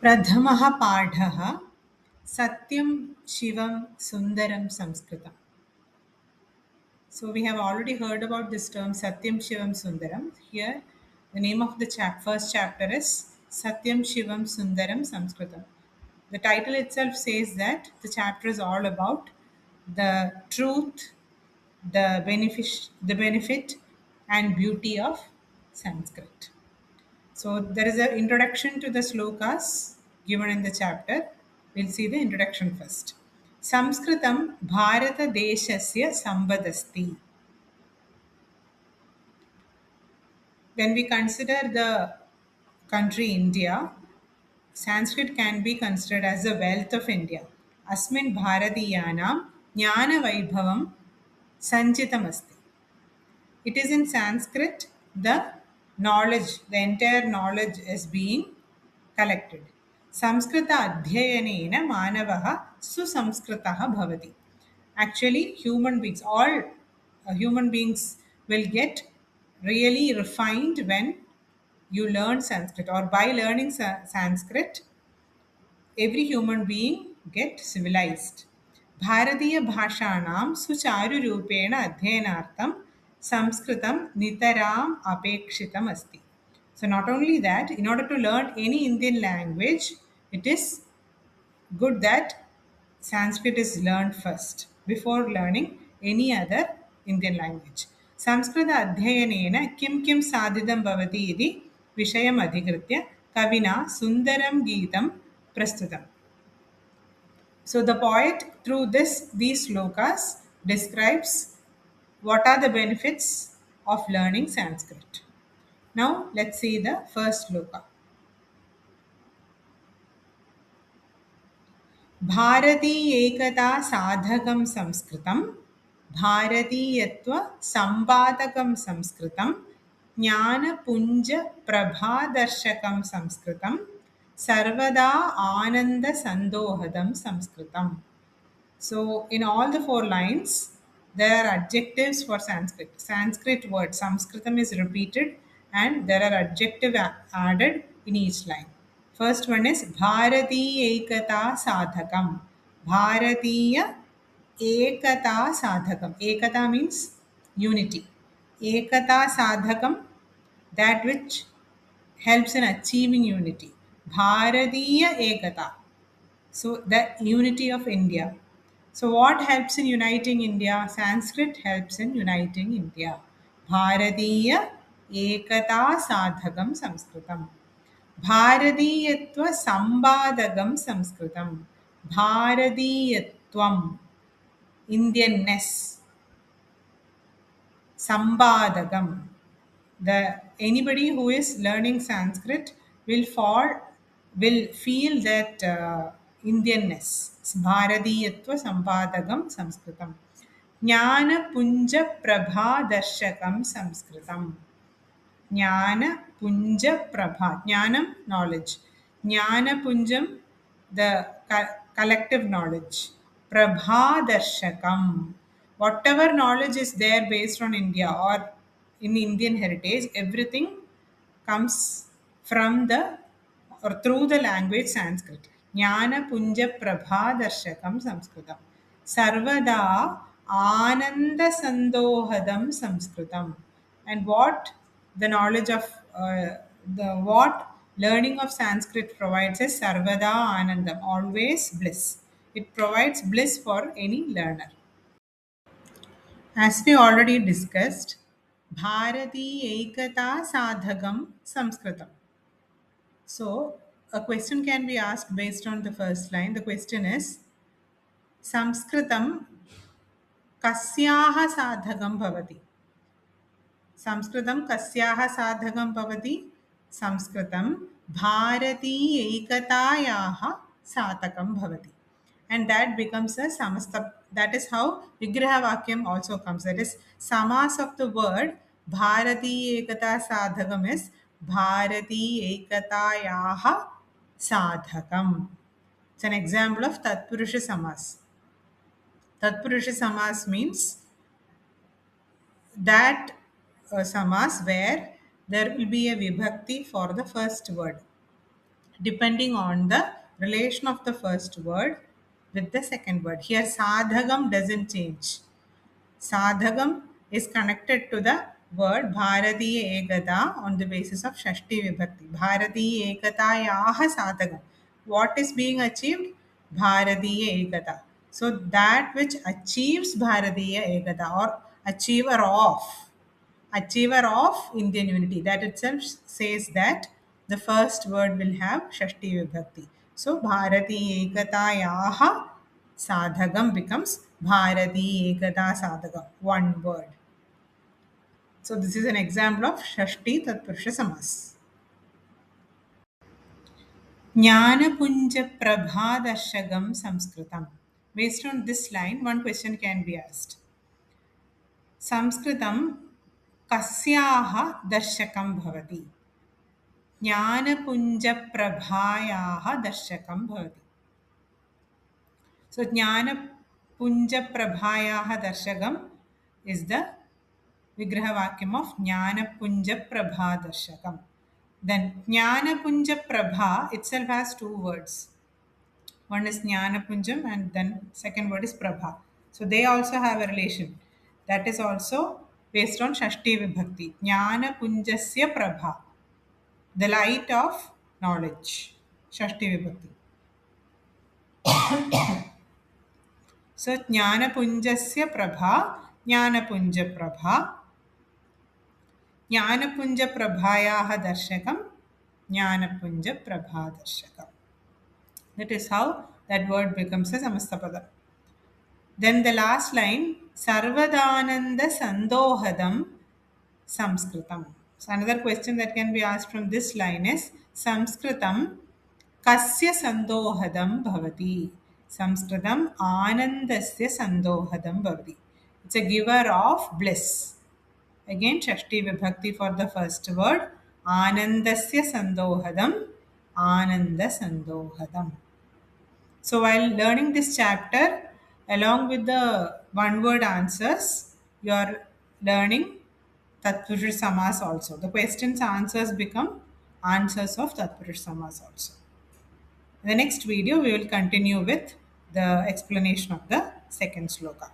प्रथमः पाठः सत्यं शिवं सुन्दरं संस्कृतम्. So we have already heard about this term Satyam Shivam Sundaram. Here the name of the first chapter is Satyam Shivam Sundaram Sanskritam. The title itself says that the chapter is all about the truth, the benefit and beauty of Sanskrit. So there is an introduction to the slokas given in the chapter. We'll see the introduction first. Sanskritam Bharata Deshasya Sambadasti. When we consider the country India, Sanskrit can be considered as the wealth of India. Asmin Bharatiyanam Jnana Vaibhavam Sanchitamasti. It is in Sanskrit the entire knowledge is being collected. Samskrita adhyayanena manavaha susamskritaha bhavati. Actually, all human beings will get really refined when you learn Sanskrit, or by learning Sanskrit, every human being get civilized. भारतीय भाषाणां सुचारुरूपेण अध्ययनार्थं संस्कृतं नितराम् अपेक्षितम् अस्ति. So not only that, in order to learn any Indian language, it is good that Sanskrit is learned first before learning any other Indian language. Sanskrit अध्ययनेन किं किं साधितं भवति इति विषयम् अधिकृत्य कविना सुन्दरं गीतं प्रस्तुतम्. So the poet through these slokas describes what are the benefits of learning Sanskrit. Now let's see the first sloka. भारतीयैकता साधकं संस्कृतं भारतीयत्व संपादकं संस्कृतं ज्ञानपुञ्ज प्रभादर्शकं संस्कृतं सर्वदा आनंद संदोहदं संस्कृतम्. So in all the four lines there are adjectives for Sanskrit. Sanskrit word Sanskritam is repeated and there are adjectives added in each line. First one is Bharatiya Ekata Sadhakam. Bharatiya Ekata Sadhakam. Ekata means unity. Ekata Sadhakam, that which helps in achieving unity. Bharatiya Ekata. So the unity of India. So what helps in uniting India? Sanskrit helps in uniting India. Bharatiya Ekata Sadhakam Sanskritam. भारतीयत्व संवादकं संस्कृतम्. भारतीयत्वम्, Indianness. Sambadagam, anybody who is learning Sanskrit will feel that Indianness. Bharatiyatva Sambadagam Sanskritam. Jnana Punja Prabha Darshakam Sanskritam. Jnana Punja Prabha. Jnanam, knowledge. Jnana Punjam, the collective knowledge. Prabha Darshakam. Whatever knowledge is there based on India or in Indian heritage, everything comes from or through the language Sanskrit. Jnana Punja Prabha Darshakam Sanskritam. Sarvada Ananda Sandohadam Sanskritam. And what the knowledge of what learning of Sanskrit provides is Sarvada Anandam, always bliss. It provides bliss for any learner. As we already discussed, Bharati Ekata Sadhagam Sanskritam. So, a question can be asked based on the first line. The question is Sanskritam Kasyaha Sadhagam Bhavati. संस्कृतं कस्याः साधकं भवति? संस्कृतं भारतीयैकतायाः साधकं भवति. And that becomes a samasta. That is how Vigraha Vakyam also comes. That is, samas of the word Bharati Ekata Sadhakam is Bharati Ekatayaha Sadhakam. It's an example of Tatpurusha Samas. Tatpurusha Samas means that samas where there will be a vibhakti for the first word. depending on the relation of the first word with the second word. Here, sadhagam doesn't change. Sadhagam is connected to the word Bharatiya Ekata on the basis of Shashti Vibhakti. Bharatiya Ekatayaha Sadhagam. What is being achieved? Bharatiya Ekata. So that which achieves Bharatiya Ekata or achiever of Indian unity. That itself says that the first word will have Shashti Vibhakti. So Bharati Ekatayaha Sadhagam becomes Bharati Ekata Sadhagam, one word. So this is an example of Shashti Tatpurusha Samas. Jnanapunja Prabhadarshagam Samskritam. Based on this line, one question can be asked. Samskritam kasyaha darshakam bhavati? ज्ञानपुञ्जप्रभायाः दर्शकं भवति. So ज्ञानपुञ्जप्रभायाः दर्शकम् is the vigrahavakyam of ज्ञानपुञ्जप्रभादर्शकम्. Then ज्ञानपुञ्जप्रभा itself has two words. One is Jnanapunjam and then second word is Prabha. So they also have a relation. That is also based on Shashti Vibhakti. Jnanapunjasya Prabha. The light of knowledge. Shashti Vibhakti. So Jnanapunjasya Prabha, Jnanapunja Prabha, Jnanapunja Prabhayaha Darshakam, Jnanapunja Prabha Darshakam. That is how that word becomes a Samastapada. Then the last line, Sarvadananda Sandohadam Samskritam. So another question that can be asked from this line is, Samskritam Kasya Sandohadam Bhavati. Samskritam Anandasya Sandohadam Bhavati. It's a giver of bliss. Again, Shashti Vibhakti for the first word. Anandasya Sandohadam. Ananda Sandohadam. So while learning this chapter, along with the one word answers, you are learning Tatpurusha Samas also. The questions answers become answers of Tatpurusha Samas also. In the next video, we will continue with the explanation of the second sloka.